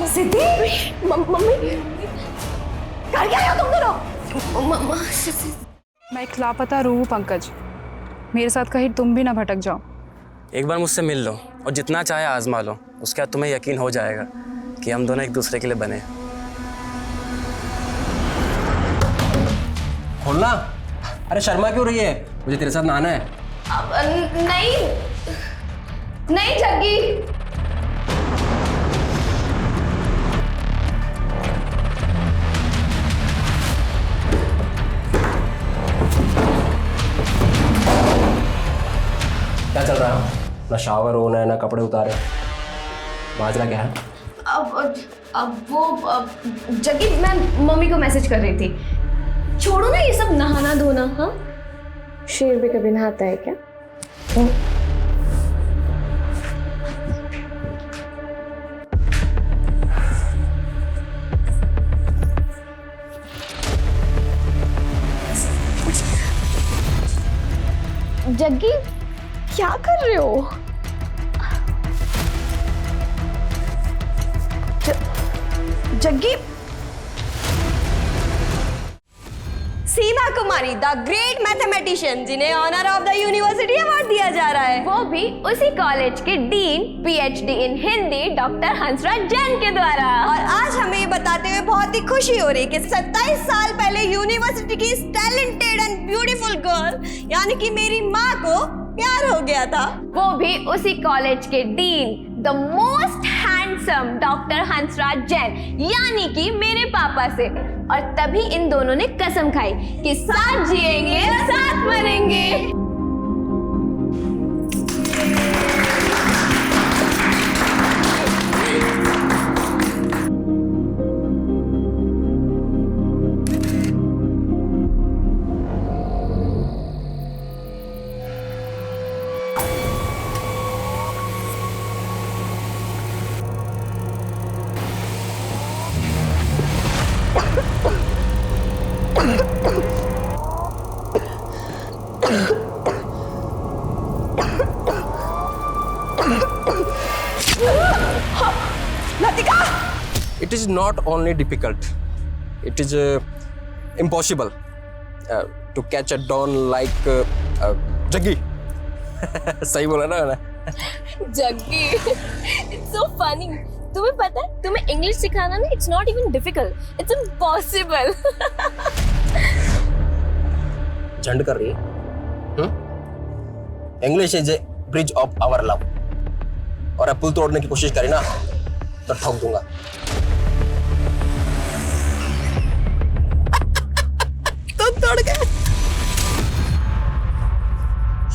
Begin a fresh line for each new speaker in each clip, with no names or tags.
सिद्धि, mummy कर क्या रहे हो तुम दोनों?
मैं एक लापता रूह हूँ पंकज, मेरे साथ कहीं तुम भी ना भटक जाओ।
एक बार मुझसे मिल लो और जितना चाहे आजमा लो, उसके बाद तुम्हें यकीन हो जाएगा कि हम दोनों एक दूसरे के लिए बने।
खोलना। अरे शर्मा क्यों रही है? मुझे तेरे साथ नहाना है।
नहीं नहीं जग्गी,
क्या चल रहा है? ना शावर होना है ना कपड़े उतारे, माजरा क्या है?
अब वो जग्गी, मैं मम्मी को मैसेज कर रही थी। छोड़ो ना ये सब नहाना धोना। हाँ, शेर भी कभी नहाता है क्या? जग्गी क्या कर रहे हो? Jaggi,
Seema Kumari the great mathematician, जिन्हें honour of the university award दिया जा रहा है,
वो भी उसी कॉलेज के dean PhD in Hindi doctor Hansraj Jain के द्वारा।
और आज हमें ये बताते हुए बहुत ही खुशी हो रही है कि 27 साल पहले यूनिवर्सिटी की टैलेंटेड एंड ब्यूटीफुल गर्ल यानी कि मेरी माँ को प्यार हो गया था,
वो भी उसी कॉलेज के dean the most handsome doctor Hansraj Jain यानी कि मेरे पापा से। और तभी इन दोनों ने कसम खाई कि साथ जिएंगे साथ मरेंगे।
It is not only difficult, it is impossible to catch a don like Jaggi. सही बोला ना मैंने?
Jaggi, it's so funny. तुम्हें पता है, तुम्हें इंग्लिश सिखाना ना, it's not even difficult, it's impossible.
झंड कर रही है। English is a bridge of our love, और अब पुल तोड़ने की कोशिश करी ना तो ठोक दूंगा। तो तोड़ गए।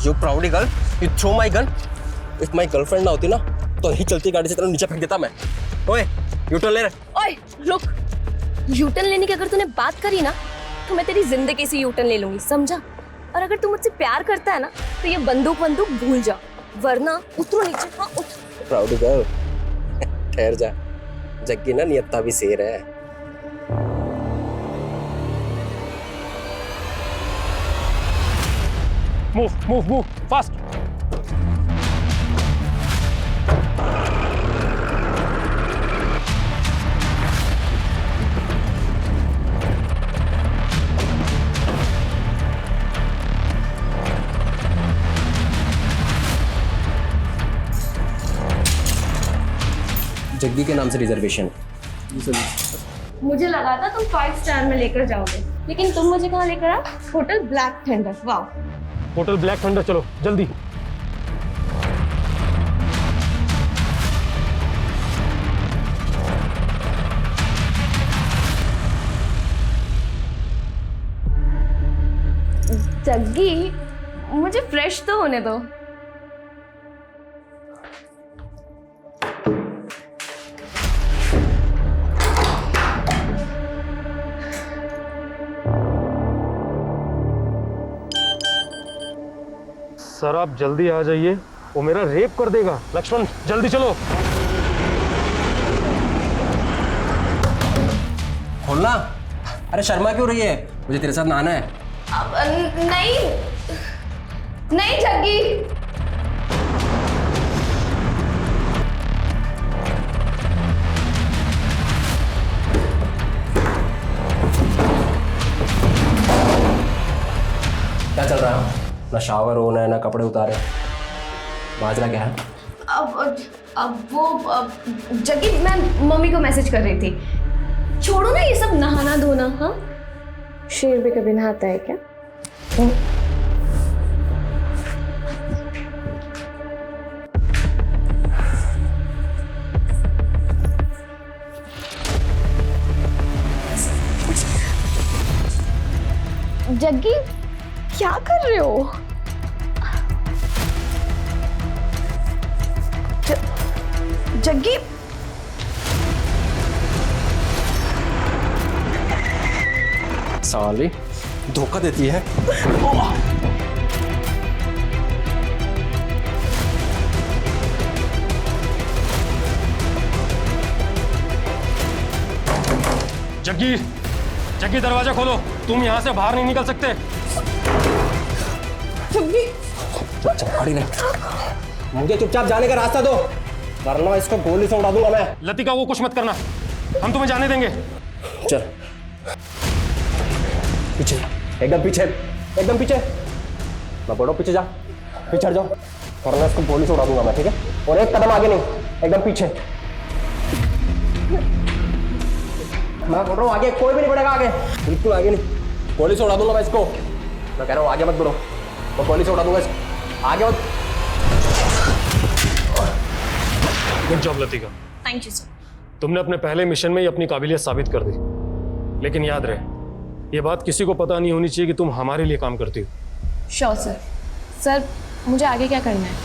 You proud girl, you throw my gun. If my girlfriend ना होती ना तो ही चलती गाड़ी से तेरे नीचे फेंक देता मैं। ओए, यूटर्न ले रहे।
ओए रुक, यूटर्न लेने की अगर तूने बात करी ना तो मैं तेरी जिंदगी से यूटर्न ले लूंगी, समझा? और अगर तू मुझसे प्यार करता है ना तो ये बंदूक भूल जा, वरना उतरो नीचे। हाँ उठ।
प्राउड गर्ल, ठहर जा, जग्गी ना नियत्ता भी शेर है।
Move, fast.
जग्गी के नाम से रिजर्वेशन।
मुझे लगा था तुम 5 स्टार में लेकर जाओगे, लेकिन तुम मुझे कहाँ लेकर आओ? Hotel black thunder. वाह,
होटल ब्लैक थंडर, चलो जल्दी।
जग्गी, मुझे फ्रेश तो होने दो।
सर आप जल्दी आ जाइए, वो मेरा रेप कर देगा। लक्ष्मण जल्दी चलो।
खोलना। अरे शर्मा क्यों रही है? मुझे तेरे साथ नहाना है।
नहीं नहीं जग्गी,
ना शावर होना है ना कपड़े उतारे। माजरा क्या है?
जग्गी मैं मम्मी को मैसेज कर रही थी। छोड़ो ना ये सब नहाना धोना। हाँ, शेर भी कभी नहाता है क्या? जग्गी क्या कर रहे हो?
जग्गी
साली धोखा देती है।
जग्गी, जग्गी दरवाजा खोलो, तुम यहाँ से बाहर नहीं निकल सकते।
खड़ी नहीं, मुझे चुपचाप जाने का रास्ता दो, वरना इसको गोली से उड़ा दूंगा मैं।
लतिका को कुछ मत करना, हम तुम्हें जाने देंगे।
चल पीछे, एकदम पीछे, एकदम पीछे। मैं बोलो पीछे जा, पीछे हट जाओ, वरना इसको गोली से उड़ा दूंगा मैं, ठीक है? और एक कदम आगे नहीं, एकदम पीछे। मैं बोल रहा हूँ आगे कोई भी नहीं बढ़ेगा, आगे बिल्कुल आगे नहीं, गोली से उड़ा दूंगा मैं इसको। मैं कह रहा हूँ आगे मत बढ़ो, मैं गोली से उड़ा दूंगा इसको, आगे मत।
Good job Latika,
thank you sir.
तुमने अपने पहले मिशन में ही अपनी काबिलियत साबित कर दी। लेकिन याद रहे, ये बात किसी को पता नहीं होनी चाहिए कि तुम हमारे लिए काम करती हो।
Sure sir. सर मुझे आगे क्या करना है?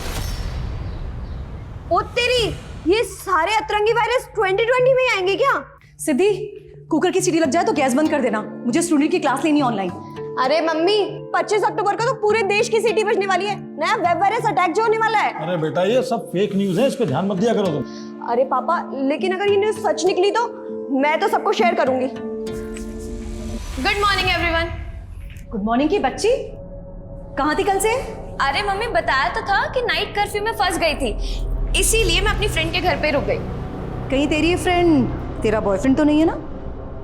ओ तेरी, ये सारे अतरंगी वायरस 2020 में ही आएंगे क्या?
सिद्धि, कुकर की सीटी लग जाए तो गैस बंद कर देना, मुझे स्टूडेंट की क्लास लेनी ऑनलाइन।
अरे मम्मी, 25 अक्टूबर को तो पूरे देश की सीटी बजने वाली है, नया वेब वायरस अटैक जो होने वाला है।
अरे बेटा ये सब फेक न्यूज़ है, इस पे ध्यान मत दिया करो तुम।
अरे पापा, लेकिन अगर ये न्यूज़ सच निकली तो मैं तो सबको शेयर करूंगी।
Good morning everyone.
Good morning की बच्ची, कहाँ थी कल से?
अरे मम्मी बताया तो था कि नाइट कर्फ्यू में फंस गई थी, इसीलिए मैं अपनी फ्रेंड के घर पे रुक गई।
कहीं तेरी फ्रेंड तेरा बॉयफ्रेंड तो नहीं है ना?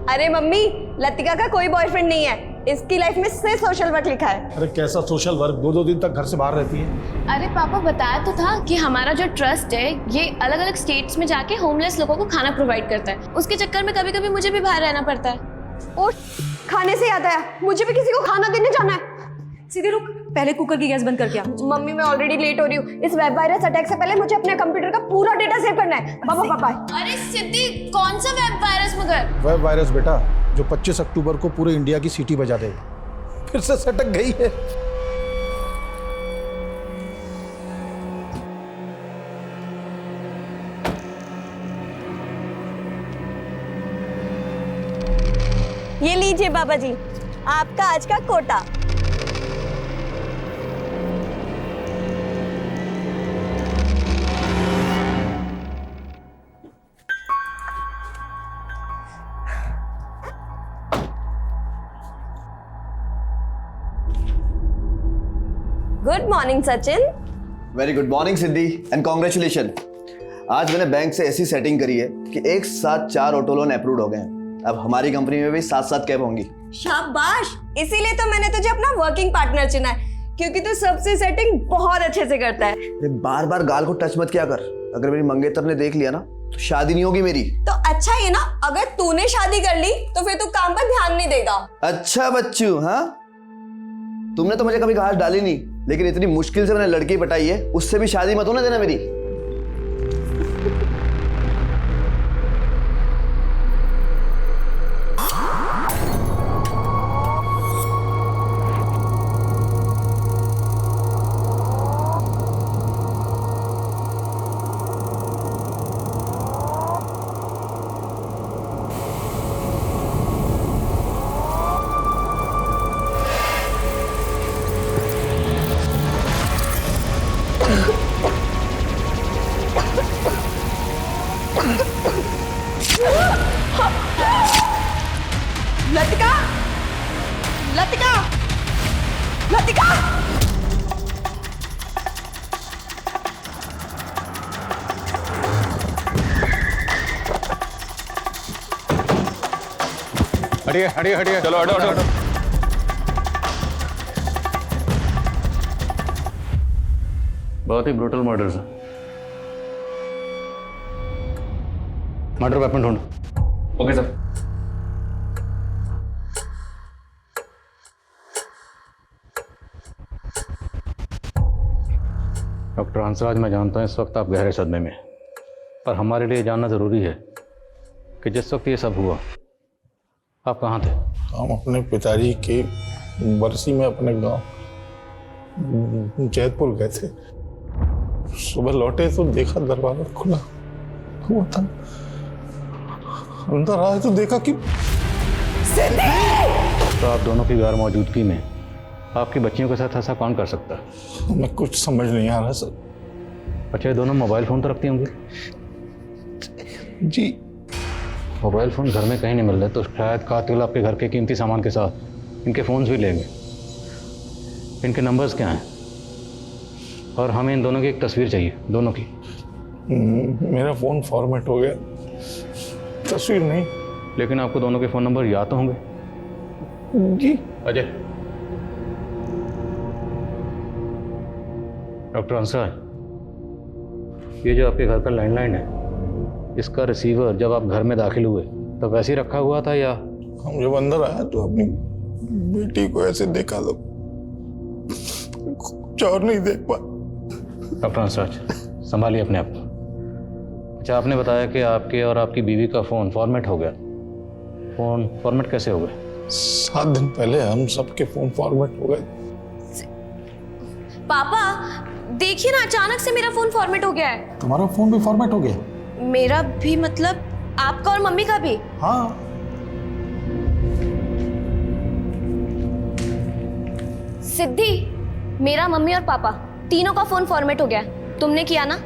अरे मम्मी, लतिका का कोई बॉयफ्रेंड नहीं है, इसकी लाइफ में सिर्फ सोशल वर्क लिखा है।
अरे कैसा सोशल वर्क, 2-2 दिन तक घर से बाहर रहती है।
अरे पापा बताया तो था कि हमारा जो ट्रस्ट है ये अलग अलग स्टेट्स में जाके होमलेस लोगों को खाना प्रोवाइड करता है, उसके चक्कर में कभी कभी मुझे भी बाहर रहना पड़ता है।
और खाने से याद आया, मुझे भी किसी को खाना देने जाना है।
सीधे रुक, पहले कुकर की गैस बंद करके आ।
मम्मी मैं ऑलरेडी लेट हो रही हूँ, इस वेब वायरस अटैक से पहले मुझे अपने कंप्यूटर का पूरा डेटा सेव करना है। पापा पापा।
अरे सिद्धि, कौन सा वेब वायरस मगर?
वेब वायरस बेटा, जो 25 अक्टूबर को पूरे इंडिया की सीटी बजा देगा। फिर से सटक गई है।
ये लीजिए बाबा जी, आपका आज का quota. Good morning Sachin.
Very good morning Siddhi and congratulation. आज मैंने बैंक से ऐसी सेटिंग करी है कि एक साथ 4 ऑटो लोन अप्रूव हो गए हैं। अब हमारी कंपनी में भी 7-7 कैब होंगी।
शाबाश, इसीलिए तो मैंने तुझे अपना वर्किंग पार्टनर चुना है, क्योंकि तू सबसे सेटिंग बहुत अच्छे से करता है।
बार बार गाल को टच मत किया कर, अगर मेरी मंगेतर ने देख लिया ना तो शादी नहीं होगी मेरी।
तो अच्छा ये ना, अगर तूने शादी कर ली तो फिर तू काम पर ध्यान नहीं देगा।
अच्छा बच्चू, हाँ तुमने तो मुझे कभी घास डाली नहीं, लेकिन इतनी मुश्किल से मैंने लड़की पटाई है, उससे भी शादी मत होने देना मेरी।
लतिका, लतिका, लतिका।
हटिए हटिए हटिए, चलो हटो हटो। बहुत ही ब्रूटल मर्डर है। मर्डर वेपन ढूंढ।
Okay sir.
डॉक्टर हंसराज, मैं जानता हूँ इस वक्त आप गहरे सदमे में, पर हमारे लिए जानना ज़रूरी है कि जिस वक्त ये सब हुआ आप कहाँ थे?
हम अपने पिताजी की बरसी में अपने गांव जैतपुर गए थे। सुबह लौटे तो देखा दरवाजा खुला हुआ था। अंदर आए तो देखा कि
तो आप दोनों की गैर मौजूदगी में आपकी बच्चियों के साथ ऐसा कौन कर सकता है?
हमें कुछ समझ नहीं आ रहा सर।
अच्छा, ये दोनों मोबाइल फ़ोन तो रखती होंगी?
जी।
मोबाइल फ़ोन घर में कहीं नहीं मिल रहे, तो शायद कातिल आपके घर के कीमती सामान के साथ इनके फ़ोन्स भी लेंगे। इनके नंबर्स क्या हैं? और हमें इन दोनों की एक तस्वीर चाहिए, दोनों की।
मेरा फ़ोन फॉर्मेट हो गया, तस्वीर नहीं।
लेकिन आपको दोनों के फ़ोन नंबर याद तो होंगे?
जी।
अजय, डॉक्टर हंसराज, ये जो आपके घर का लैंडलाइन है, इसका रिसीवर जब आप घर में दाखिल हुए तो वैसे ही रखा हुआ था या?
हम जब अंदर आए तो अपनी बेटी को ऐसे देखा तो कुछ और नहीं देख पाया।
डॉक्टर हंसराज, संभालिए अपने आप को। अच्छा, आपने बताया कि आपके और आपकी बीवी का फ़ोन फॉर्मेट हो गया। फ़ोन फॉर्मेट कैसे हो गया?
7 दिन पहले हम सबके फ़ोन फॉर्मेट हो गए।
पापा देखिए ना, अचानक से मेरा फोन फॉर्मेट हो गया है।
तुम्हारा फ़ोन भी फॉर्मेट हो गया?
मेरा भी मतलब आपका और मम्मी का भी?
हाँ।
सिद्धि, मेरा, मम्मी और पापा तीनों का फोन फॉर्मेट हो गया। तुमने किया ना?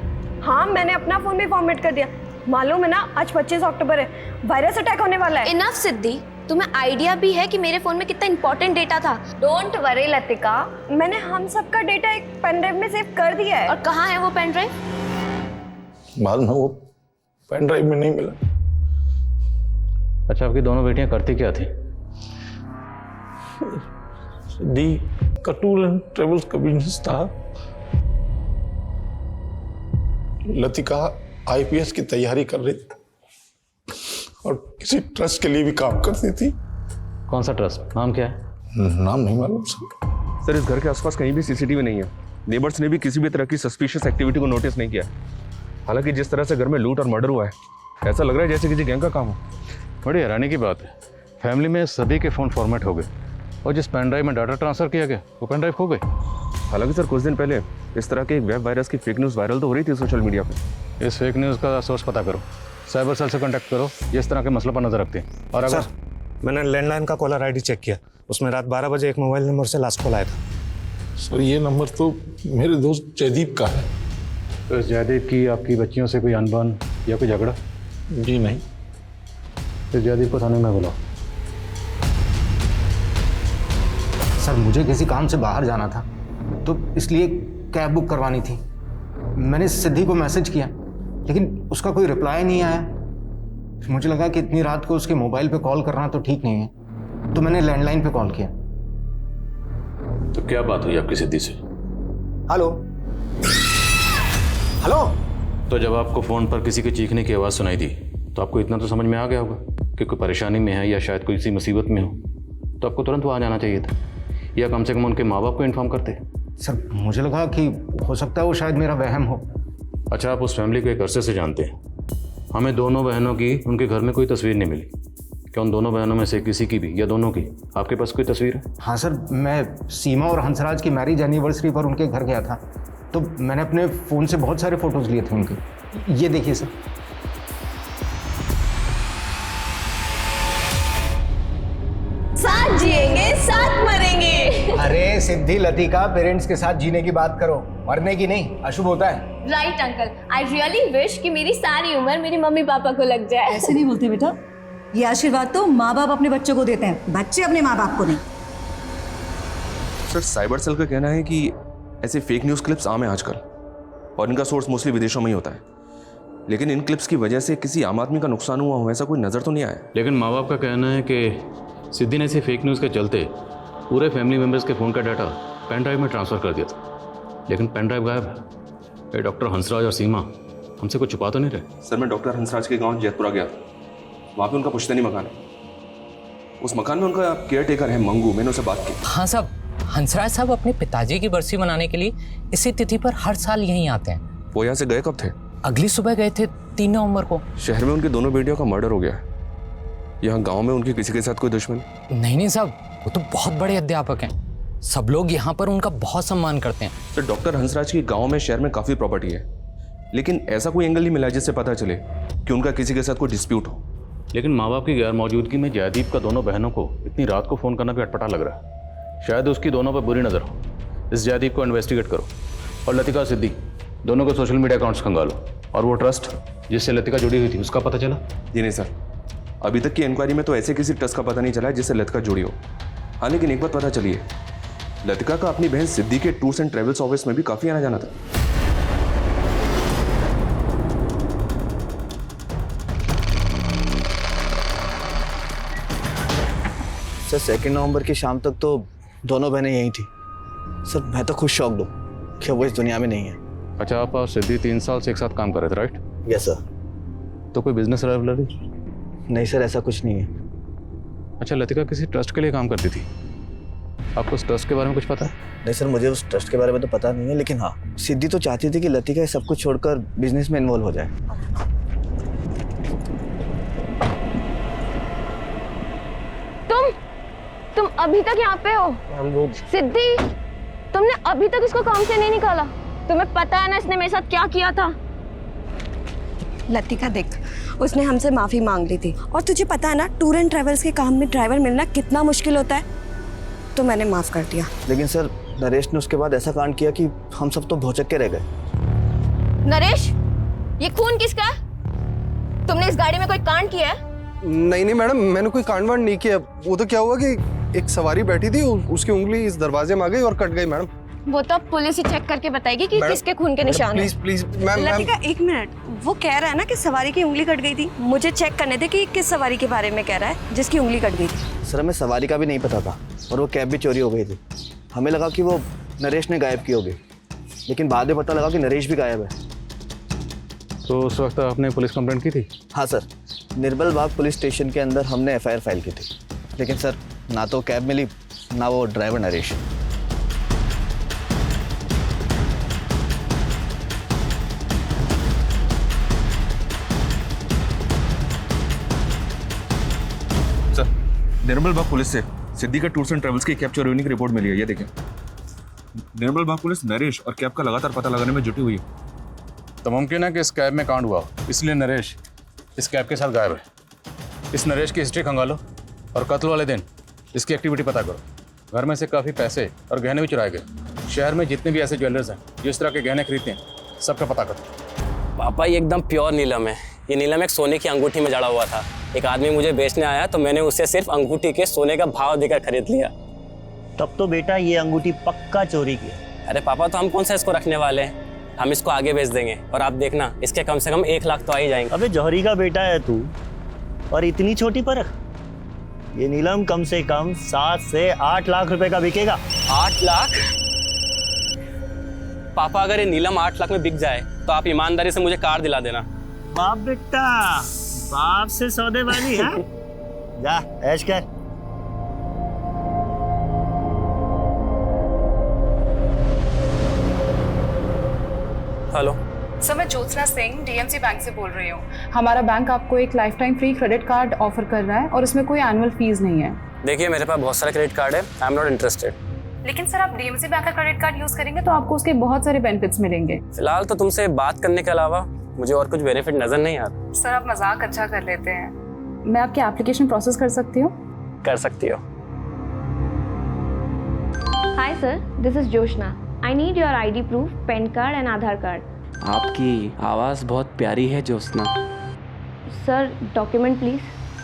हाँ, मैंने अपना फोन भी फॉर्मेट कर दिया। मालूम है ना, आज 25 अक्टूबर है, वायरस अटैक होने वाला है।
इनफ सिद्धि, तुम्हें आइडिया भी है कि मेरे फोन में कितना इंपॉर्टेंट डेटा था।
डोंट वरी लतिका, मैंने हम सबका डेटा एक पेन ड्राइव में सेव कर दिया है।
और कहाँ है वो पेन ड्राइव?
बाद में वो पेन ड्राइव में नहीं मिला।
अच्छा, आपकी दोनों बेटियां करती क्या थी?
दी का टूर एंड ट्रेवल्स का बिजनेस था। लतिका आईपीएस की तैयारी कर रही थी और किसी ट्रस्ट के लिए भी काम करती थी।
कौन सा ट्रस्ट? नाम क्या है?
नाम नहीं मालूम
सर, इस घर के आसपास कहीं भी सीसीटीवी नहीं है। नेबर्स ने भी किसी भी तरह की सस्पिशियस एक्टिविटी को नोटिस नहीं किया। हालांकि जिस तरह से घर में लूट और मर्डर हुआ है, ऐसा लग रहा है जैसे किसी गैंग का काम हो।
बड़ी हैरानी की बात है, फैमिली में सभी के फ़ोन फॉर्मेट हो गए और जिस पेन ड्राइव में डाटा ट्रांसफ़र किया गया वो पेन ड्राइव खो गई।
हालांकि सर, कुछ दिन पहले इस तरह के एक वेब वायरस की फेक न्यूज़ वायरल तो हो रही थी सोशल मीडिया पे।
इस फेक न्यूज़ का सोर्स पता करो, साइबर सेल से कांटेक्ट करो, जिस तरह के मसलों पर नजर रखते हैं। और अगर
मैंने लैंडलाइन का कॉलर आईडी चेक किया, उसमें रात 12 बजे एक मोबाइल नंबर से लास्ट कॉल आया था।
सर, ये नंबर तो मेरे दोस्त जयदीप का है।
तो इस जयदीप की आपकी बच्चियों से कोई अनबन या कोई झगड़ा?
जी नहीं।
इस जयदीप को थाने में बुलाओ।
सर, मुझे किसी काम से बाहर जाना था तो इसलिए कैब बुक करवानी थी। मैंने सिद्धि को मैसेज किया लेकिन उसका कोई रिप्लाई नहीं आया। मुझे लगा कि इतनी रात को उसके मोबाइल पे कॉल करना तो ठीक नहीं है, तो मैंने लैंडलाइन पे कॉल किया।
तो क्या बात हुई आपकी सिद्धि से?
Hello hello.
तो जब आपको फ़ोन पर किसी के चीखने की आवाज़ सुनाई दी तो आपको इतना तो समझ में आ गया होगा कि कोई परेशानी में है या शायद कोई सी मुसीबत में हो, तो आपको तुरंत वहाँ जाना चाहिए था, या कम से कम उनके माँ बाप को इन्फॉर्म करते।
सर, मुझे लगा कि हो सकता है वो शायद मेरा वहम हो।
अच्छा, आप उस फैमिली को एक अरसे से जानते हैं। हमें दोनों बहनों की उनके घर में कोई तस्वीर नहीं मिली। क्या उन दोनों बहनों में से किसी की भी या दोनों की आपके पास कोई तस्वीर है?
हाँ सर, मैं सीमा और हंसराज की मैरिज एनिवर्सरी पर उनके घर गया था, तो मैंने अपने फ़ोन से बहुत सारे फ़ोटोज़ लिए थे उनके। ये देखिए सर।
साथ जिएंगे साथ मरेंगे।
अरे सिद्धि, लतिका, पेरेंट्स के साथ जीने की बात करो, मरने की नहीं, अशुभ होता है।
Right uncle, I really wish कि मेरी सारी उम्र मेरी मम्मी पापा को लग जाए।
ऐसे नहीं बोलते बेटा, ये आशीर्वाद तो माँ बाप अपने बच्चों को देते हैं, बच्चे अपने माँ बाप को नहीं।
सर, साइबर सेल का कहना है कि ऐसे फेक न्यूज़ क्लिप्स आम है आजकल और इनका सोर्स मोस्टली विदेशों में ही होता है। लेकिन इन क्लिप्स की वजह से किसी आम आदमी का नुकसान हुआ हो ऐसा कोई नज़र तो नहीं आया।
लेकिन माँ बाप का कहना है कि सिद्धि ने ऐसे फेक न्यूज़ के चलते पूरे फैमिली मेम्बर्स के फ़ोन का डाटा पेन ड्राइव में ट्रांसफ़र कर दिया था, लेकिन पेन ड्राइव गायब है। ये डॉक्टर हंसराज और सीमा हमसे कुछ छुपा तो नहीं रहे?
सर मैं डॉक्टर हंसराज के गांव जैतपुरा गया था, वहाँ पे उनका पुश्तैनी मकान है। उस मकान में उनका केयर टेकर है मंगू, मैंने उससे बात की।
हाँ साहब, हंसराज साहब अपने पिताजी की बरसी मनाने के लिए इसी तिथि पर हर साल यहीं आते हैं।
वो यहाँ से गए कब थे?
अगली सुबह गए थे 3 नवंबर को।
शहर में उनकी दोनों बेटियों का मर्डर हो गया है। यहाँ गांव में उनके किसी के साथ कोई दुश्मन?
नहीं साहब, वो तो बहुत बड़े अध्यापक हैं, सब लोग यहाँ पर उनका बहुत सम्मान करते हैं।
सर डॉक्टर हंसराज की गांव में शहर में काफ़ी प्रॉपर्टी है, लेकिन ऐसा कोई एंगल नहीं मिला जिससे पता चले कि उनका किसी के साथ कोई डिस्प्यूट हो।
लेकिन माँ बाप की गैर मौजूदगी में जयदीप का दोनों बहनों को इतनी रात को फ़ोन करना भी अटपटा लग रहा है। शायद उसकी दोनों पर बुरी नज़र हो। इस जयदीप को इन्वेस्टिगेट करो और लतिका सिद्दीक दोनों को सोशल मीडिया अकाउंट्स खंगालो। और वो ट्रस्ट जिससे लतिका जुड़ी हुई थी उसका पता चला?
जी नहीं सर, अभी तक की इंक्वायरी में तो ऐसे किसी ट्रस्ट का पता नहीं चला है जिससे लतिका जुड़ी हो। हाँ लेकिन एक बात पता चली है, लतिका का अपनी बहन सिद्धि के टूर्स एंड ट्रेवल्स ऑफिस में भी काफ़ी आना जाना था।
सर 2 नवंबर की शाम तक तो दोनों बहनें यहीं थी। सर मैं तो खुद शॉक्ड हूँ कि वो इस दुनिया में नहीं है।
अच्छा, आप और सिद्धि 3 साल से एक साथ काम कर रहे थे, राइट?
Yes sir.
तो कोई बिजनेस राइवलरी?
नहीं सर, ऐसा कुछ नहीं है।
अच्छा, लतिका किसी ट्रस्ट के लिए काम करती थी, आपको उस ट्रस्ट के बारे में कुछ पता है?
नहीं सर, मुझे उस ट्रस्ट के बारे में तो पता नहीं है, लेकिन हाँ सिद्धि तो चाहती थी कि लतिका सब कुछ छोड़कर बिजनेस में इन्वॉल्व हो जाए।
तुम अभी तक यहाँ पे हो? सिद्धि, तुमने अभी तक इसको काम से नहीं निकाला? तुम्हें पता है ना इसने मेरे साथ क्या किया था?
लतिका देख, उसने हमसे माफी मांग ली थी, और तुझे पता है ना टूर एंड ट्रेवल्स के काम में ड्राइवर मिलना कितना मुश्किल होता है, तो मैंने माफ कर दिया।
लेकिन सर नरेश ने उसके बाद ऐसा कांड किया कि हम सब तो भौचक के रह गए।
नरेश, ये खून किसका है? तुमने इस गाड़ी में कोई कांड किया है?
नहीं मैडम, मैंने कोई कांड वांड नहीं किया। वो तो क्या हुआ कि एक सवारी बैठी थी, उसकी उंगली इस दरवाजे में आ गई और कट गई मैडम।
वो तो पुलिस ही चेक करके बताएगी कि किसके खून के निशान हैं।
Please ma'am.
लतिका 1 मिनट, वो कह रहा है ना कि सवारी की उंगली कट गई थी। मुझे चेक करने दे कि किस सवारी के बारे में कह रहा है जिसकी उंगली कट गई थी।
सर हमें सवारी का भी नहीं पता था, और वो कैब भी चोरी हो गई थी। हमें लगा कि वो नरेश ने गायब की होगी, लेकिन बाद में पता लगा कि नरेश भी गायब है।
तो उस वक्त आपने पुलिस कंप्लेंट की थी?
हाँ सर, निर्मल बाग पुलिस स्टेशन के अंदर हमने FIR फाइल की थी, लेकिन सर ना तो कैब मिली ना वो ड्राइवर नरेश।
सर निर्मल बाग पुलिस से सिद्धि का टूर्स एंड ट्रेवल्स की कैब चोरी होने की रिपोर्ट मिली है, ये देखें। निर्मल बाग पुलिस नरेश और कैब का लगातार पता लगाने में जुटी हुई है।
तो मुमकिन है कि इस कैब में कांड हुआ, इसलिए नरेश इस कैब के साथ गायब है। इस नरेश की हिस्ट्री खंगालो और कत्ल वाले दिन इसकी एक्टिविटी पता करो। घर में से काफ़ी पैसे और गहने भी चुराए गए। शहर में जितने भी ऐसे ज्वेलर्स हैं जो इस तरह के गहने खरीदते हैं, सबका पता करो।
पापा ये एकदम प्योर नीलम है। ये नीलम एक सोने की अंगूठी में जड़ा हुआ था। एक आदमी मुझे बेचने आया तो मैंने उसे सिर्फ अंगूठी के सोने का भाव देकर खरीद लिया।
तब तो बेटा ये अंगूठी पक्का चोरी की।
अरे पापा, तो हम कौन सा इसको रखने वाले हैं, हम इसको आगे बेच देंगे और आप देखना इसके कम से कम 1 लाख तो आ ही जाएंगे।
अबे जौहरी का बेटा है तू, और इतनी छोटी परख। ये नीलम कम से कम 7 से 8 लाख रुपए का बिकेगा।
8 लाख? पापा अगर ये नीलम 8 लाख में बिक जाए तो आप ईमानदारी से मुझे कार दिला देना।
बाप बेटा, बाप से सौदेबाजी है। जा ऐश कर।
हेलो
सर, मैं ज्योत्सना सिंह DMC बैंक से बोल रही हूँ। हमारा बैंक आपको एक life time free credit card offer कर रहा है और इसमें कोई एनुअल फीस नहीं है।
देखिए मेरे पास बहुत सारे क्रेडिट कार्ड है, आई एम नॉट इंटरेस्टेड।
लेकिन सर आप DMC बैंक का क्रेडिट कार्ड यूज करेंगे तो आपको उसके बहुत सारे बेनिफिट्स मिलेंगे।
फिलहाल तो तुमसे बात करने के अलावा मुझे और कुछ बेनिफिट नजर नहीं आता।
सर आप मजाक अच्छा कर लेते हैं। मैं आपकी एप्लीकेशन प्रोसेस कर सकती हूँ?
कर सकती हो।
Hi sir, this is Joshna. I need your ID proof, pan card and Aadhaar card.
आपकी आवाज़ बहुत प्यारी है ज्योत्सना।
Sir document please.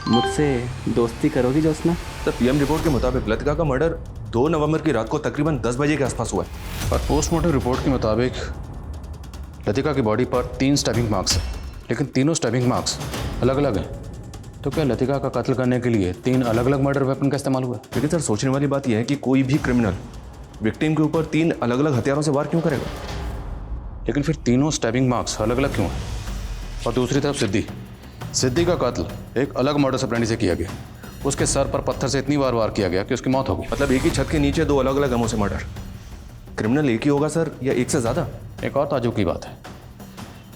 मुझसे दोस्ती करोगी ज्योत्सना?
सर PM रिपोर्ट के मुताबिक लतिका का मर्डर 2 नवंबर की रात को तकरीबन 10 बजे के आसपास हुआ है।
और पोस्टमार्टम रिपोर्ट के मुताबिक लतिका की बॉडी पर 3 स्टैबिंग मार्क्स हैं, लेकिन तीनों स्टैबिंग मार्क्स अलग अलग हैं। तो क्या लतिका का कत्ल करने के लिए 3 अलग अलग मर्डर वेपन का इस्तेमाल हुआ?
लेकिन सर सोचने वाली बात यह है कि कोई भी क्रिमिनल विक्टिम के ऊपर 3 अलग अलग हथियारों से वार क्यों करेगा?
लेकिन फिर तीनों स्टैबिंग मार्क्स अलग अलग क्यों हैं? और दूसरी तरफ सिद्धि का कत्ल एक अलग मर्डर ऑपरेंडी से किया गया। उसके सर पर पत्थर से इतनी बार वार किया गया कि उसकी मौत हो गई।
मतलब एक ही छत के नीचे दो अलग अलग गमों से मर्डर। क्रिमिनल एक ही होगा सर या एक से ज़्यादा?
एक और ताजुब की बात है,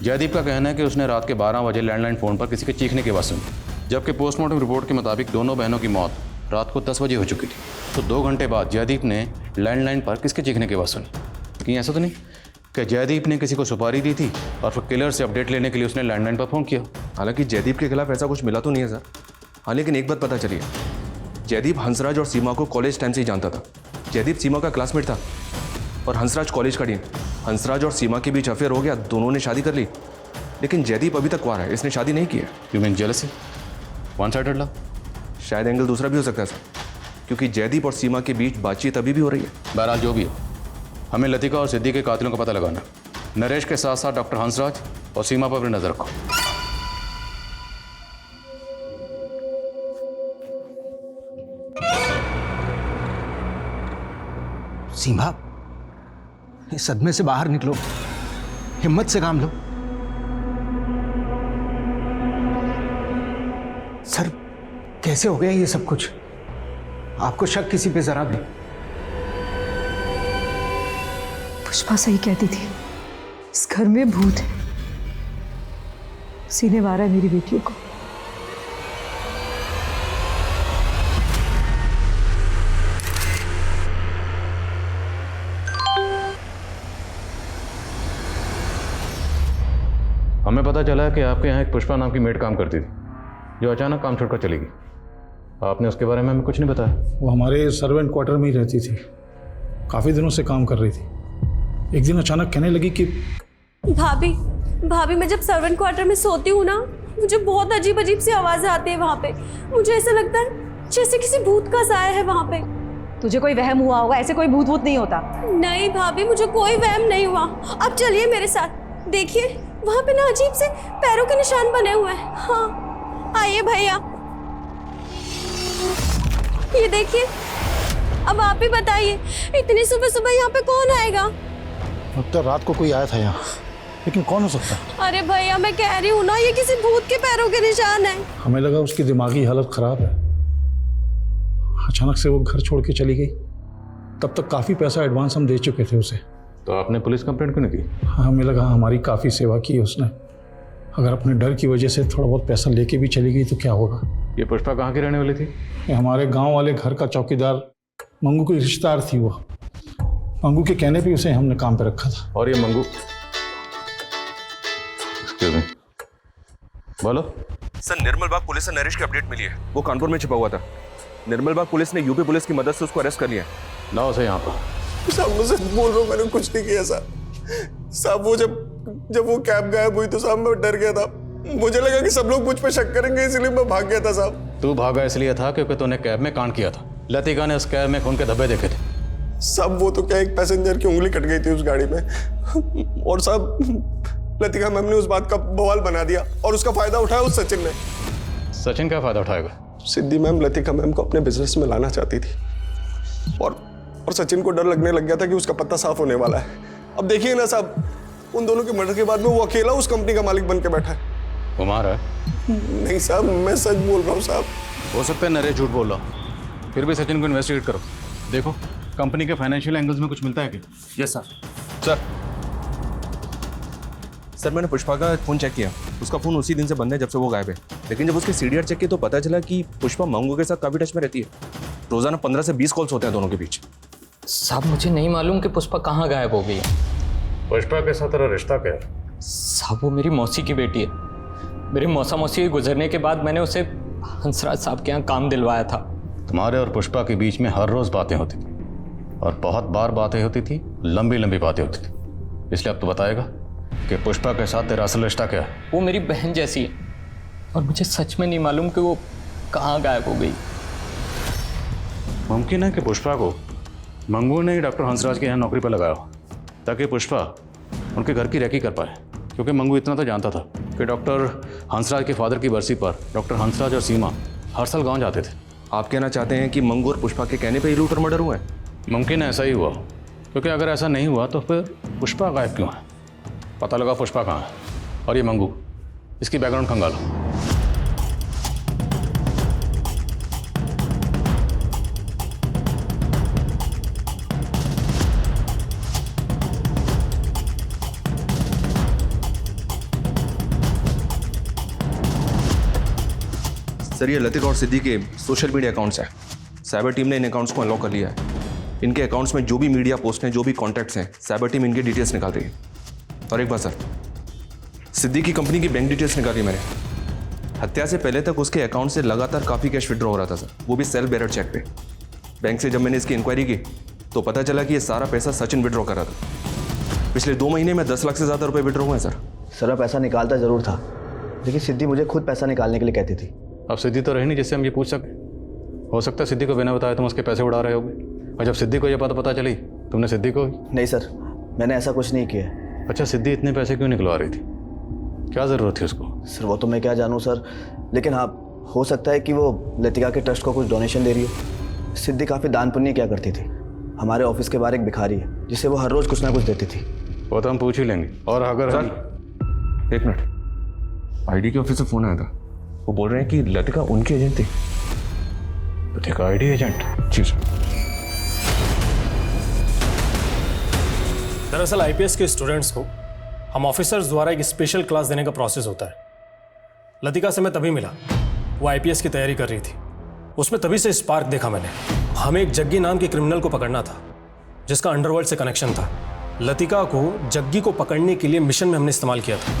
जयदीप का कहना है कि उसने रात के 12 बजे लैंडलाइन फ़ोन पर किसी के चीखने की आवाज़ सुनी, जबकि पोस्टमार्टम रिपोर्ट के मुताबिक दोनों बहनों की मौत रात को 10 बजे हो चुकी थी। तो 2 घंटे बाद जयदीप ने लैंडलाइन पर किसके चीखने की आवाज़ सुनी? कहीं ऐसा तो नहीं कि जयदीप ने किसी को सुपारी दी थी और फिर किलर से अपडेट लेने के लिए उसने लैंडलाइन पर फ़ोन किया?
हालांकि जयदीप के खिलाफ ऐसा कुछ मिला तो नहीं है सर। हाँ, लेकिन एक बात पता चली है, जयदीप हंसराज और सीमा को कॉलेज टाइम से ही जानता था। जयदीप सीमा का क्लासमेट था और हंसराज कॉलेज का डीन। हंसराज और सीमा के बीच अफेयर हो गया, दोनों ने शादी कर ली, लेकिन जयदीप अभी तक कुंवारा है, इसने शादी नहीं की है।
You mean jealousy? One sided love?
शायद एंगल दूसरा भी हो सकता है सर, क्योंकि जयदीप और सीमा के बीच बातचीत अभी भी हो रही है।
बहरहाल जो भी हो, हमें लतिका और सिद्धि के कातिलों का पता लगाना। नरेश के साथ साथ डॉक्टर हंसराज और सीमा पर भी नजर रखो।
सीमा, इस सदमे से बाहर निकलो, हिम्मत से काम लो। सर, कैसे हो गया ये सब कुछ? आपको शक किसी पे जरा भी?
पुष्पा सही कहती थी, इस घर में भूत है, सीने मारा है मेरी बेटियों को।
हमें पता चला है कि आपके यहाँ एक पुष्पा नाम की मेड काम करती थी, जो अचानक काम छोड़कर चली गई। आपने उसके बारे में हमें कुछ नहीं बताया।
वो हमारे सर्वेंट क्वार्टर में ही रहती थी, काफ़ी दिनों से काम कर रही थी। एक दिन अचानक कहने लगी कि
भाभी मैं जब सर्वेंट क्वार्टर में सोती हूँ ना, मुझे बहुत अजीब अजीब सी आवाज़ें आती है वहाँ पे। मुझे ऐसा लगता है जैसे किसी भूत का साया है वहाँ पे।
तुझे कोई वहम हुआ होगा, ऐसे कोई भूत वूत नहीं होता।
नहीं भाभी, मुझे कोई वहम नहीं हुआ। अब चलिए मेरे साथ, देखिए वहाँ पे ना अजीब से पैरों के निशान बने हुए हैं। हाँ आइए भैया, ये देखिए। अब आप ही बताइए, इतनी सुबह सुबह यहाँ पे कौन आएगा?
अब तो रात को कोई आया था यहाँ, लेकिन कौन हो सकता है?
अरे भैया, मैं कह रही हूँ ना, ये किसी भूत के पैरों के निशान है।
हमें लगा उसकी दिमागी हालत खराब है, अचानक से वो घर छोड़ के चली गई। तब तक काफ़ी पैसा एडवांस हम दे चुके थे उसे।
तो आपने पुलिस कंप्लेंट क्यों नहीं की?
हमें लगा हमारी काफ़ी सेवा की उसने, अगर अपने डर की वजह से थोड़ा बहुत पैसा लेके भी चली गई तो क्या होगा।
ये पुष्पा कहाँ की रहने वाली थी?
ये हमारे गांव वाले घर का चौकीदार मंगू की रिश्तेदार थी। वो मंगू के कहने पे उसे हमने काम पे रखा था।
और ये मंगू, बोलो
सर। निर्मल बाग पुलिस से नरेश की अपडेट मिली है, वो कानपुर में छिपा हुआ था। निर्मल बाग पुलिस ने यूपी पुलिस की मदद से उसको अरेस्ट कर लिया है।
लाओ उसे यहाँ पर।
साहब मैं सच बोल रहा हूँ, मैंने कुछ नहीं किया साहब। वो जब वो कैब गायब हुई तो साहब मैं डर गया था। मुझे लगा कि सब लोग मुझ पर शक करेंगे, इसलिए मैं भाग गया था साहब।
तू भागा इसलिए था क्योंकि तूने कैब में कांड किया था। लतिका ने उस कैब में खून के धब्बे देखे थे।
साहब वो तो क्या, एक पैसेंजर की उंगली कट गई थी उस गाड़ी में, और साहब लतिका मैम ने उस बात का बवाल बना दिया और उसका फायदा उठाया उस सचिन ने।
सचिन क्या फायदा उठाएगा?
सिद्धि मैम लतिका मैम को अपने बिजनेस में लाना चाहती थी, और सचिन को डर लगने लग गया था कि उसका पत्ता साफ होने वाला है। अब देखिए ना साहब, उन दोनों के मर्डर के बाद में वो अकेला उस कंपनी का मालिक बन के बैठा है।
कुमार है?
नहीं साहब, मैं सच बोल रहा हूँ साहब।
हो सकता है नरेश झूठ बोल रहा, फिर भी सचिन को इन्वेस्टिगेट करो। देखो कंपनी के फाइनेंशियल एंगल्स में कुछ मिलता है क्या?
Yes sir. सर मैंने पुष्पा का फ़ोन चेक किया, उसका फ़ोन उसी दिन से बंद है जब से वो गायब है। लेकिन जब उसके सीडीआर चेक किया तो पता चला कि पुष्पा मंगू के साथ काफ़ी टच में रहती है। रोज़ाना 15 से 20 कॉल्स होते हैं दोनों के बीच।
साहब मुझे नहीं मालूम कि पुष्पा कहाँ गायब हो गई है।
पुष्पा के साथ तेरा रिश्ता क्या है?
साहब वो मेरी मौसी की बेटी है। मेरी मौसी गुजरने के बाद मैंने उसे हंसराज साहब के यहाँ काम दिलवाया था।
तुम्हारे और पुष्पा के बीच में हर रोज़ बातें होती थी, और बहुत बार बातें होती थी, लंबी लंबी बातें होती थी। इसलिए अब तो बताएगा कि पुष्पा के साथ तेरा असल रिश्ता क्या है?
वो मेरी बहन जैसी है, और मुझे सच में नहीं मालूम कि वो कहाँ गायब हो गई।
मुमकिन है कि पुष्पा को मंगू ने डॉक्टर हंसराज के यहाँ नौकरी पर लगाया हो, ताकि पुष्पा उनके घर की रैकी कर पाए। क्योंकि मंगू इतना तो जानता था कि डॉक्टर हंसराज के फादर की बरसी पर डॉक्टर हंसराज और सीमा हर साल गाँव जाते थे।
आप कहना चाहते हैं कि मंगू और पुष्पा के कहने पर ही लूट और मर्डर हुआ है?
मुमकिन है ऐसा ही हुआ, क्योंकि अगर ऐसा नहीं हुआ तो फिर पुष्पा गायब क्यों है? पता लगा पुष्पा कहाँ है। और ये मंगू, इसकी बैकग्राउंड खंगालो।
सर ये लतिका और सिद्धि के सोशल मीडिया अकाउंट्स हैं। साइबर टीम ने इन अकाउंट्स को अनलॉक कर लिया है। इनके अकाउंट्स में जो भी मीडिया पोस्ट हैं, जो भी कॉन्टैक्ट्स हैं, साइबर टीम इनके डिटेल्स निकाल रही है। और एक बार सर, सिद्धि की कंपनी की बैंक डिटेल्स निकाली मैंने। हत्या से पहले तक उसके अकाउंट से लगातार काफ़ी कैश विड्रॉ हो रहा था सर, वो भी सेल्फ बेरर चेक पे। बैंक से जब मैंने इसकी इंक्वायरी की तो पता चला कि ये सारा पैसा सचिन विड्रॉ कर रहा था। पिछले 2 महीने में 10 लाख से ज़्यादा रुपये विड्रॉ हुए हैं सर।
सर पैसा निकालता ज़रूर था, लेकिन सिद्धि मुझे खुद पैसा निकालने के लिए कहती थी।
अब सिद्धि तो रही नहीं जिससे हम ये पूछ सकें। हो सकता है सिद्धि को बिना बताए तुम उसके पैसे उड़ा रहे होगे, और जब सिद्धि को ये पता चली तुमने सिद्धि को।
नहीं सर, मैंने ऐसा कुछ नहीं किया।
अच्छा, सिद्धि इतने पैसे क्यों निकलवा रही थी? क्या ज़रूरत थी उसको?
सर वो तो मैं क्या जानूँ सर, लेकिन हाँ हो सकता है कि वो लतिका के ट्रस्ट को कुछ डोनेशन दे रही हो। सिद्धि काफ़ी दान पुण्य किया करती थी। हमारे ऑफिस के बाहर एक भिखारी है जिसे वो हर रोज़ कुछ ना कुछ देती थी।
वो तो हम पूछ ही लेंगे। और अगर
सर एक मिनट, आईडी के ऑफिस से फ़ोन आया था। वो बोल रहे हैं कि लतिका उनकी एजेंट थी।
Latika ID agent?
जी सर।
दरअसल आईपीएस के स्टूडेंट्स को हम ऑफिसर्स द्वारा एक स्पेशल क्लास देने का प्रोसेस होता है। लतिका से मैं तभी मिला, वो आईपीएस की तैयारी कर रही थी। उसमें तभी से स्पार्क देखा मैंने। हमें एक जग्गी नाम के क्रिमिनल को पकड़ना था जिसका अंडरवर्ल्ड से कनेक्शन था। लतिका को जग्गी को पकड़ने के लिए मिशन में हमने इस्तेमाल किया था।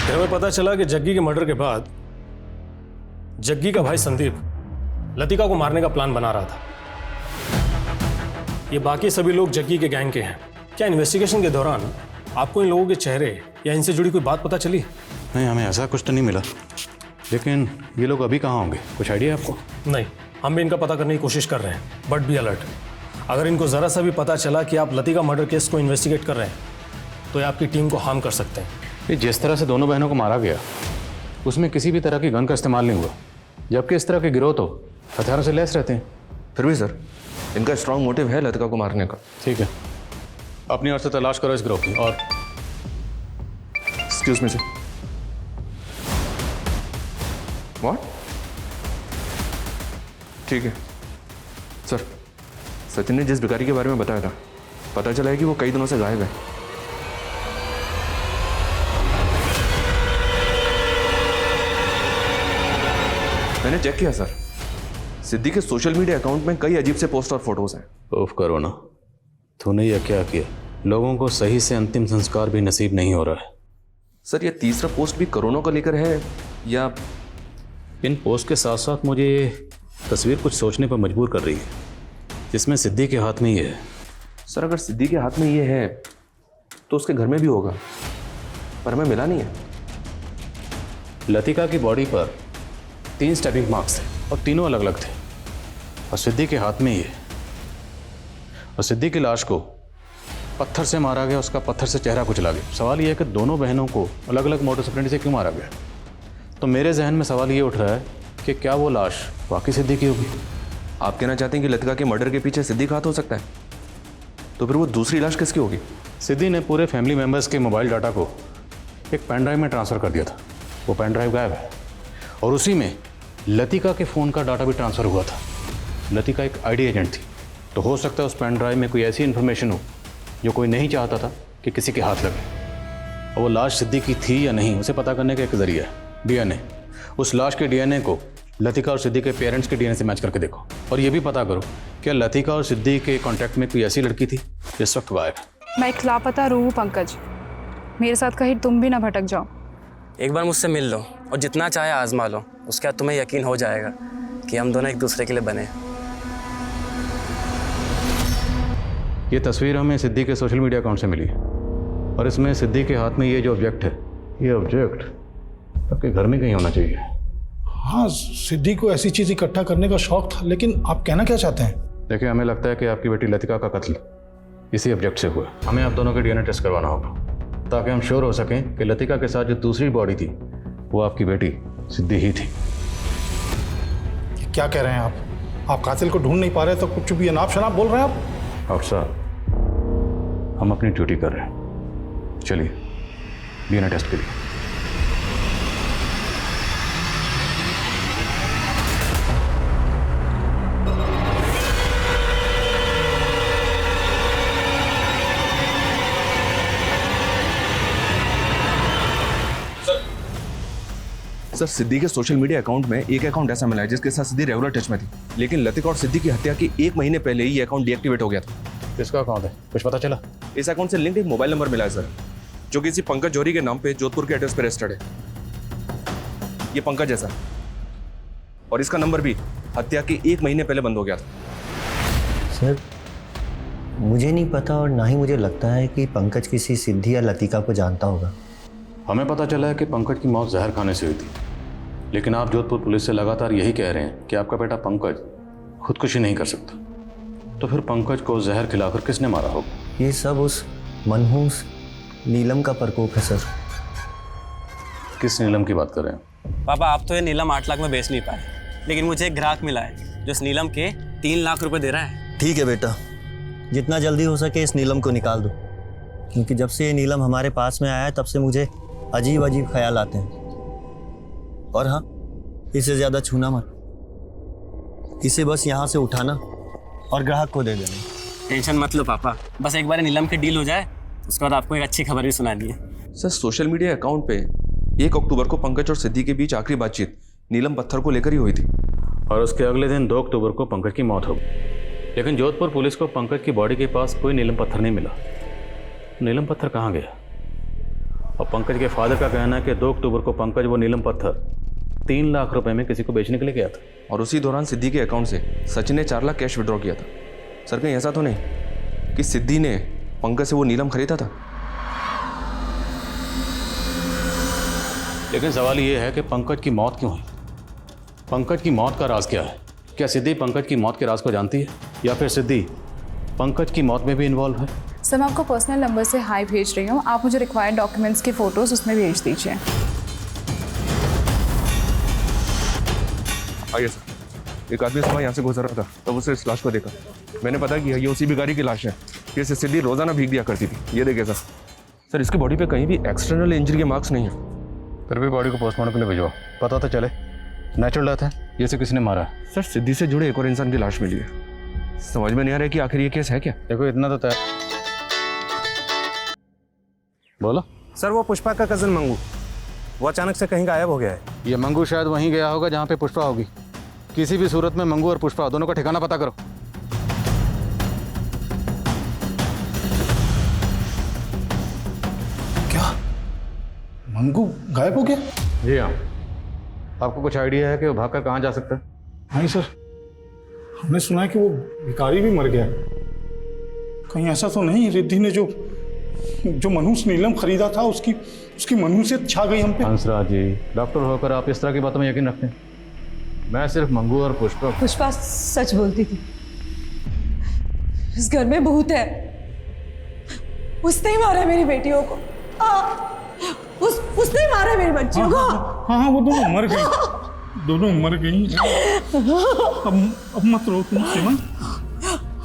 फिर हमें पता चला कि जग्गी के मर्डर के बाद जग्गी का भाई संदीप लतिका को मारने का प्लान बना रहा था। ये बाकी सभी लोग जग्गी के गैंग के हैं। क्या इन्वेस्टिगेशन के दौरान आपको इन लोगों के चेहरे या इनसे जुड़ी कोई बात पता चली?
नहीं, हमें ऐसा कुछ तो नहीं मिला। लेकिन ये लोग अभी कहाँ होंगे, कुछ आइडिया है आपको?
नहीं, हम भी इनका पता करने की कोशिश कर रहे हैं, बट बी अलर्ट। अगर इनको ज़रा सा भी पता चला कि आप लतिका मर्डर केस को इन्वेस्टिगेट कर रहे हैं तो ये आपकी टीम को हार्म कर सकते हैं।
ये जिस तरह से दोनों बहनों को मारा गया उसमें किसी भी तरह की गन का इस्तेमाल नहीं हुआ, जबकि इस तरह के गिरोह तो हथियारों से लैस रहते हैं।
फिर भी सर इनका स्ट्रांग मोटिव है लतिका को मारने का।
ठीक है, अपनी ओर से तलाश करो इस गिरोह की। और
एक्सक्यूज मी सर। व्हाट? ठीक है सर। सचिन ने जिस भिखारी के बारे में बताया था, पता चला है कि वो कई दिनों से गायब है। मैंने चेक किया सर, सिद्धि के सोशल मीडिया अकाउंट में कई अजीब से पोस्ट और फोटोज हैं।
उफ करो ना, तूने यह क्या किया? लोगों को सही से अंतिम संस्कार भी नसीब नहीं हो रहा है।
सर ये तीसरा पोस्ट भी कोरोना को लेकर है या?
इन पोस्ट के साथ साथ मुझे ये तस्वीर कुछ सोचने पर मजबूर कर रही है, जिसमें सिद्धि के हाथ में ये है।
सर अगर सिद्धि के हाथ में ये है तो उसके घर में भी होगा, पर हमें मिला नहीं है।
लतिका की बॉडी पर 3 स्टैबिंग मार्क्स थे और तीनों अलग अलग थे, और सिद्धि के हाथ में ये। और सिद्धि की लाश को पत्थर से मारा गया, उसका पत्थर से चेहरा कुचला गया। सवाल यह है कि दोनों बहनों को अलग अलग मोडस ऑपरेंडी से क्यों मारा गया? तो मेरे जहन में सवाल ये उठ रहा है कि क्या वो लाश वाकई सिद्धि की होगी?
आप कहना चाहते हैं कि लतिका के मर्डर के पीछे सिद्धि का हाथ हो सकता है? तो फिर वो दूसरी लाश किसकी होगी?
सिद्धि ने पूरे फैमिली मेम्बर्स के मोबाइल डाटा को एक पेन ड्राइव में ट्रांसफ़र कर दिया था। वो पेन ड्राइव गायब है, और उसी में लतिका के फ़ोन का डाटा भी ट्रांसफ़र हुआ था। लतिका एक आईडी एजेंट थी, तो हो सकता है उस पेन ड्राइव में कोई ऐसी इन्फॉर्मेशन हो जो कोई नहीं चाहता था कि किसी के हाथ लगे। और वो लाश सिद्धि की थी या नहीं, उसे पता करने का एक जरिया है डीएनए। उस लाश के डीएनए को लतिका और सिद्धि के पेरेंट्स के डीएनए से मैच करके देखो, और ये भी पता करो क्या लतिका और सिद्धि के कॉन्टैक्ट में कोई ऐसी लड़की थी जिस वक्त गायब है।
मैं एक लापता रूह हूँ पंकज, मेरे साथ कहीं तुम भी ना भटक जाओ।
एक बार मुझसे मिल लो और जितना चाहे आजमा लो, उसके बाद तुम्हें यकीन हो जाएगा कि हम दोनों एक दूसरे के लिए बने।
ये तस्वीर हमें सिद्धि के सोशल मीडिया अकाउंट से मिली है, और इसमें सिद्धि के हाथ में ये जो ऑब्जेक्ट है, ये ऑब्जेक्ट आपके घर में कहीं होना चाहिए।
हाँ, सिद्धि को ऐसी चीज़ इकट्ठा करने का शौक था, लेकिन आप कहना क्या चाहते हैं?
देखिए, हमें लगता है कि आपकी बेटी लतिका का कत्ल इसी ऑब्जेक्ट से हुआ। हमें आप दोनों के डीएनए टेस्ट करवाना होगा ताकि हम श्योर हो सकें कि लतिका के साथ जो दूसरी बॉडी थी वो आपकी बेटी सिद्धि ही थी।
क्या कह रहे हैं आप? कातिल को ढूंढ नहीं पा रहे तो कुछ भी अनाप शनाप बोल रहे हैं आप?
साहब, हम अपनी ड्यूटी कर रहे हैं। चलिए डीएनए टेस्ट के लिए।
सर सिद्धि के सोशल मीडिया अकाउंट में एक अकाउंट ऐसा मिला है जिसके साथ सिद्धि रेगुलर टच में थी, लेकिन लतिका और सिद्धि की हत्या के 1 महीने पहले ही ये अकाउंट डीएक्टिवेट हो गया था।
किसका अकाउंट है, कुछ पता चला?
इस अकाउंट से लिंक्ड एक मोबाइल नंबर मिला है सर, जो किसी पंकज जौहरी के नाम पे जोधपुर के एड्रेस पर रजिस्टर्ड है। ये पंकज है सर, और इसका नंबर भी हत्या के 1 महीने पहले बंद हो गया था।
सर मुझे नहीं पता और ना ही मुझे लगता है कि पंकज किसी सिद्धि या लतिका को जानता होगा।
हमें पता चला है कि पंकज की मौत जहर खाने से हुई थी, लेकिन आप जोधपुर पुलिस से लगातार यही कह रहे हैं कि आपका बेटा पंकज खुदकुशी नहीं कर सकता। तो फिर पंकज को जहर खिलाकर किसने मारा होगा?
ये सब उस मनहूस नीलम का प्रकोप है सर।
किस नीलम की बात कर रहे हैं?
पापा आप तो ये नीलम 8 लाख में बेच नहीं पाए, लेकिन मुझे एक ग्राहक मिला है जो इस नीलम के 3 लाख रुपए दे रहा है।
ठीक है बेटा, जितना जल्दी हो सके इस नीलम को निकाल दो, क्योंकि जब से ये नीलम हमारे पास में आया है तब से मुझे अजीब अजीब ख्याल आते हैं। और हाँ, इसे ज़्यादा छूना मत, इसे बस यहाँ से उठाना और ग्राहक को दे देना।
टेंशन मत लो पापा, बस एक बार नीलम की डील हो जाए, उसके बाद आपको एक अच्छी खबर भी सुनानी है।
सर सोशल मीडिया अकाउंट पे 1 अक्टूबर को पंकज और सिद्धि के बीच आखिरी बातचीत नीलम पत्थर को लेकर ही हुई थी,
और उसके अगले दिन 2 अक्टूबर को पंकज की मौत हो गई। लेकिन जोधपुर पुलिस को पंकज की बॉडी के पास कोई नीलम पत्थर नहीं मिला। नीलम पत्थर कहाँ गया? और पंकज के फादर का कहना है कि 2 अक्टूबर को पंकज वो नीलम पत्थर 3 लाख रुपए में किसी को बेचने के लिए गया था,
और उसी दौरान सिद्धि के अकाउंट से सचिन ने 4 लाख कैश विड्रॉ किया था। सर कहीं ऐसा तो नहीं कि सिद्धि ने पंकज से वो नीलम खरीदा था?
लेकिन सवाल ये है कि पंकज की मौत क्यों हुई? पंकज की मौत का राज क्या है? क्या सिद्धि पंकज की मौत के राज को जानती है, या फिर सिद्धि पंकज की मौत में भी इन्वॉल्व है?
सर मैं आपको पर्सनल नंबर से हाई भेज रही हूँ, आप मुझे रिक्वायर्ड डॉक्यूमेंट्स की फ़ोटोज़ उसमें भेज दीजिए।
आइए सर, एक आदमी सुबह यहाँ से गुजर रहा था, तब उसे इस लाश को देखा। मैंने पता किया ये उसी भिखारी की लाश है, ये सिद्धि रोजाना भीख दिया करती थी। ये देखिए सर, सर इसकी बॉडी पे कहीं भी एक्सटर्नल इंजरी के मार्क्स नहीं है।
फिर भी बॉडी को पोस्टमार्टम के लिए भिजवाओ, पता तो चले नेचुरल डेथ है या इसे किसी ने मारा है।
सर सिद्धि से जुड़े एक और इंसान की लाश मिली है, समझ में नहीं आ रहा है कि आखिर ये केस है क्या।
देखो इतना तो तय। बोलो
सर, वो पुष्पा का कजन मंगू, वो अचानक से कहीं गायब हो गया है।
ये मंगू शायद वहीं गया होगा जहाँ पे पुष्पा होगी। किसी भी सूरत में मंगू और पुष्पा दोनों का ठिकाना पता करो।
क्या मंगू गायब हो गया?
जी हाँ। आपको कुछ आइडिया है कि वो भागकर कहाँ जा सकता है?
नहीं सर, हमने सुना है कि वो भिखारी भी मर गया। कहीं ऐसा तो नहीं रिद्धि ने जो मनुष्य नीलम खरीदा था उसकी मनुष्यत छा गई हम पे?
हंसराज जी, डॉक्टर होकर आप इस तरह की बातों में यकीन रखते हैं? मैं सिर्फ मंगू और
पुष्पा सच बोलती थी। इस घर में भूत है, उसने ही मारा है मेरी बेटियों को। उसने ही मारा है मेरी बच्चियों को।
हाँ, वो दोनों मर गई, दोनों मर गई। अब मत रो तुम सीमा,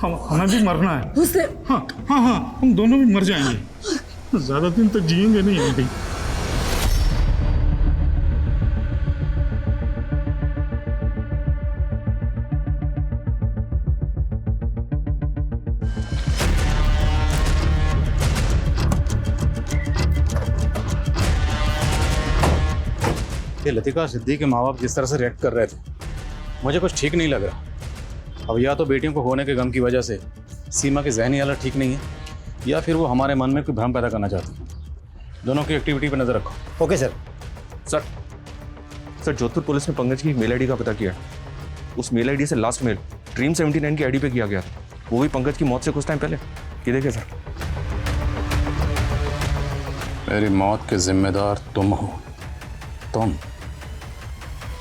हमें भी मरना है।
उसने
हाँ, हम दोनों भी मर जाएंगे, ज्यादा दिन तक जिएंगे नहीं हम भी।
ये लतिका सिद्धि के माँ बाप जिस तरह से रिएक्ट कर रहे थे, मुझे कुछ ठीक नहीं लग रहा। अब या तो बेटियों को होने के गम की वजह से सीमा की ज़हनी हालत ठीक नहीं है, या फिर वो हमारे मन में कोई भ्रम पैदा करना चाहती है। दोनों की एक्टिविटी पर नजर रखो।
Okay sir.
Sir Jodhpur police ने पंकज की एक मेल आईडी का पता किया। उस मेल आईडी से लास्ट मेल ड्रीम 79 की आईडी पे किया गया था, वो भी पंकज की मौत से कुछ टाइम पहले। ये देखिए सर।
मेरी मौत के जिम्मेदार तुम हो, तुम।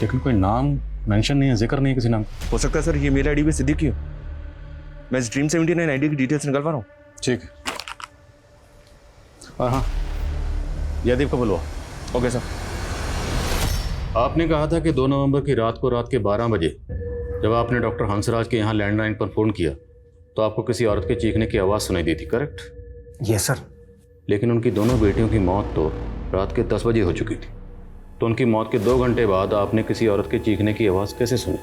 लेकिन कोई नाम मेंशन नहीं है, जिक्र नहीं है किसी नाम।
हो सकता है सर ये मेल आईडी भी सिद्धि की हो। मैं इस ड्रीम 79 आईडी की डिटेल्स निकलवा रहा हूँ।
ठीक है। और हाँ, यदीप को बुलवा।
Okay sir.
आपने कहा था कि 2 नवंबर की रात को रात के 12 बजे जब आपने डॉक्टर हंसराज के यहाँ लैंडलाइन पर फ़ोन किया तो आपको किसी औरत के चीखने की आवाज़ सुनाई दी थी, करेक्ट?
Yes sir.
लेकिन उनकी दोनों बेटियों की मौत तो रात के 10 बजे हो चुकी थी, तो उनकी मौत के 2 घंटे बाद आपने किसी औरत के चीखने की आवाज़ कैसे सुनी?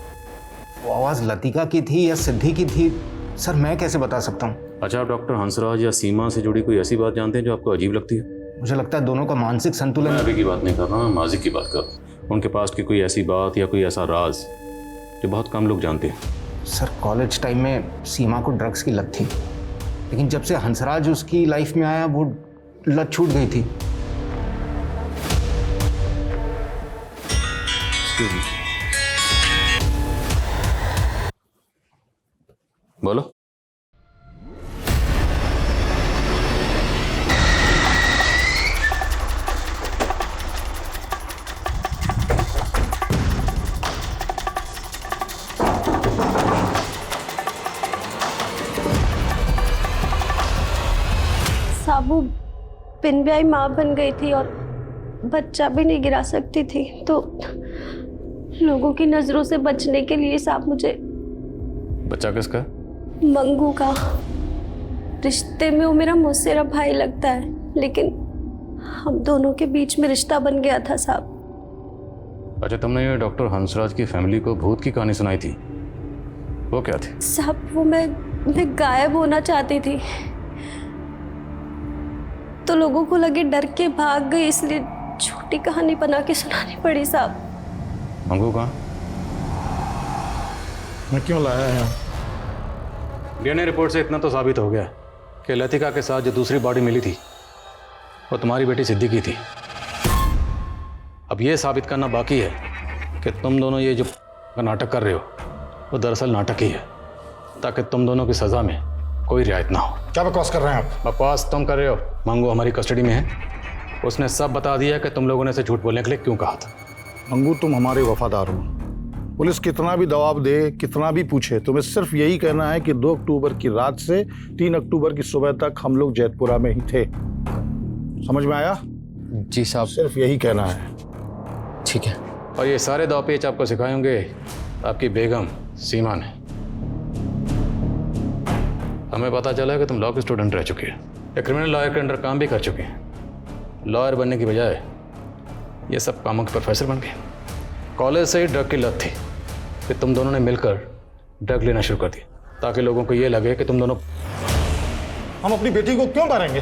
वो आवाज़ लतिका की थी या सिद्धि की थी सर, मैं कैसे बता सकता हूँ।
अच्छा, आप डॉक्टर हंसराज या सीमा से जुड़ी कोई ऐसी बात जानते हैं जो आपको अजीब लगती है?
मुझे लगता है दोनों का मानसिक संतुलन।
मैं अभी की बात नहीं कर रहा, माजी की बात कर रहा हूँ। उनके पास की कोई ऐसी बात या कोई ऐसा राज जो बहुत कम लोग जानते हैं।
सर कॉलेज टाइम में सीमा को ड्रग्स की लत थी, लेकिन जब से हंसराज उसकी लाइफ में आया वो लत छूट गई थी।
बोलो।
साबू बिन ब्याही माँ बन गई थी और बच्चा भी नहीं गिरा सकती थी, तो लोगों की नजरों से बचने के लिए साहब मुझे
बच्चा किसका?
मंगू का। रिश्ते में वो मेरा मौसेरा भाई लगता है, लेकिन हम दोनों के बीच में रिश्ता बन गया था साहब।
अच्छा, तुमने ये डॉक्टर हंसराज की फैमिली को भूत की कहानी सुनाई थी, वो क्या थी?
साहब वो मैं गायब होना चाहती थी, तो लोगों को लगे डर के भाग गई, इसलिए छोटी कहानी बना के सुनानी पड़ी साहब।
मंगू कहाँ?
मैं क्यों लाया है?
डीएनए रिपोर्ट से इतना तो साबित हो गया कि लतिका के साथ जो दूसरी बॉडी मिली थी वो तुम्हारी बेटी सिद्धि की थी। अब ये साबित करना बाकी है कि तुम दोनों ये जो नाटक कर रहे हो वो दरअसल नाटक ही है, ताकि तुम दोनों की सज़ा में कोई रियायत ना हो।
क्या बकवास कर रहे हैं आप?
बकवास तुम कर रहे हो। मंगू हमारी कस्टडी में है, उसने सब बता दिया कि तुम लोगों ने इसे झूठ बोलने के लिए क्यों कहा था।
मंगू, तुम हमारे वफादार हो। पुलिस कितना भी दबाव दे, कितना भी पूछे, तुम्हें सिर्फ यही कहना है कि 2 अक्टूबर की रात से 3 अक्टूबर की सुबह तक हम लोग जैतपुरा में ही थे। समझ में आया?
जी साहब।
सिर्फ यही कहना है।
ठीक है।
और ये सारे दाव पेच आपको सिखाएंगे आपकी बेगम सीमा ने। हमें पता चला है कि तुम लॉ के स्टूडेंट रह चुके हैं, या क्रिमिनल लॉयर के अंडर काम भी कर चुके हैं। लॉयर बनने की बजाय ये सब कामों के प्रोफेसर बन गए। कॉलेज से ही ड्रग की लत थी, फिर तुम दोनों ने मिलकर ड्रग लेना शुरू कर दिया, ताकि लोगों को ये लगे कि तुम दोनों।
हम अपनी बेटी को क्यों मारेंगे?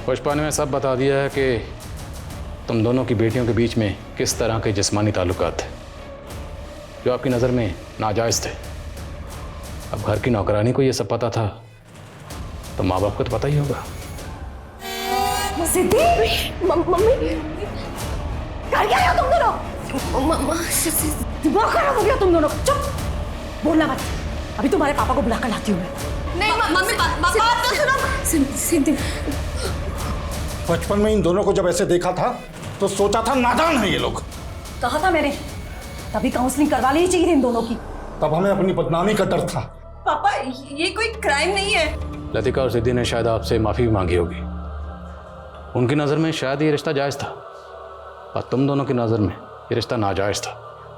पुष्पा ने मैं सब बता दिया है कि तुम दोनों की बेटियों के बीच में किस तरह के जिस्मानी ताल्लुकात थे जो आपकी नज़र में नाजायज़ थे। अब घर की नौकरानी को ये सब पता था तो माँ बाप को तो पता ही होगा।
सिद्धि, मम्मी कर क्या हो तुम दोनों? दिमाग खराब हो गया तुम दोनों। चुप, बोलना मत। अभी तुम्हारे पापा को बुला कर लाती हूँ मैं।
नहीं मम्मी, बात तो सुनो।
सिद्धि,
बचपन में इन दोनों को जब ऐसे देखा था तो सोचा था नादान है ये लोग।
कहा था मैंने, तभी काउंसलिंग करवा लेनी चाहिए थी इन दोनों की।
तब हमें अपनी बदनामी का डर था।
पापा ये कोई क्राइम नहीं है।
लतिका और सिद्धि ने शायद आपसे माफ़ी भी मांगी होगी। उनकी नज़र में शायद ये रिश्ता जायज़ था, और तुम दोनों की नज़र में ये रिश्ता नाजायज़ था।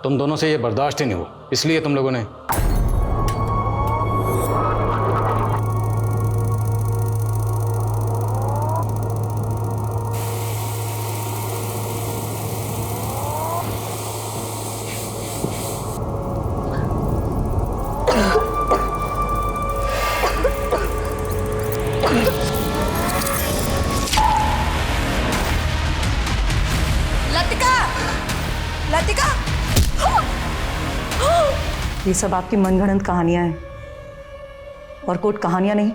तुम दोनों से ये बर्दाश्त ही नहीं हुआ, इसलिए तुम लोगों ने।
लतिका,
ये सब आपकी मनगढ़ंत कहानियां हैं, और कोर्ट कहानियां नहीं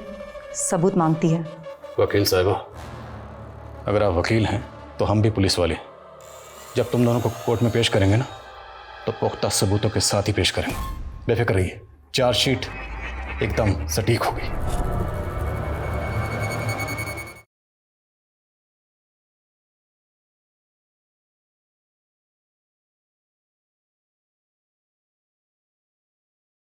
सबूत मांगती है।
वकील साहबा, अगर आप वकील हैं तो हम भी पुलिस वाले। जब तुम दोनों को कोर्ट में पेश करेंगे ना, तो पुख्ता सबूतों के साथ ही पेश करेंगे। बेफिक्र रहिए, चार्जशीट एकदम सटीक होगी।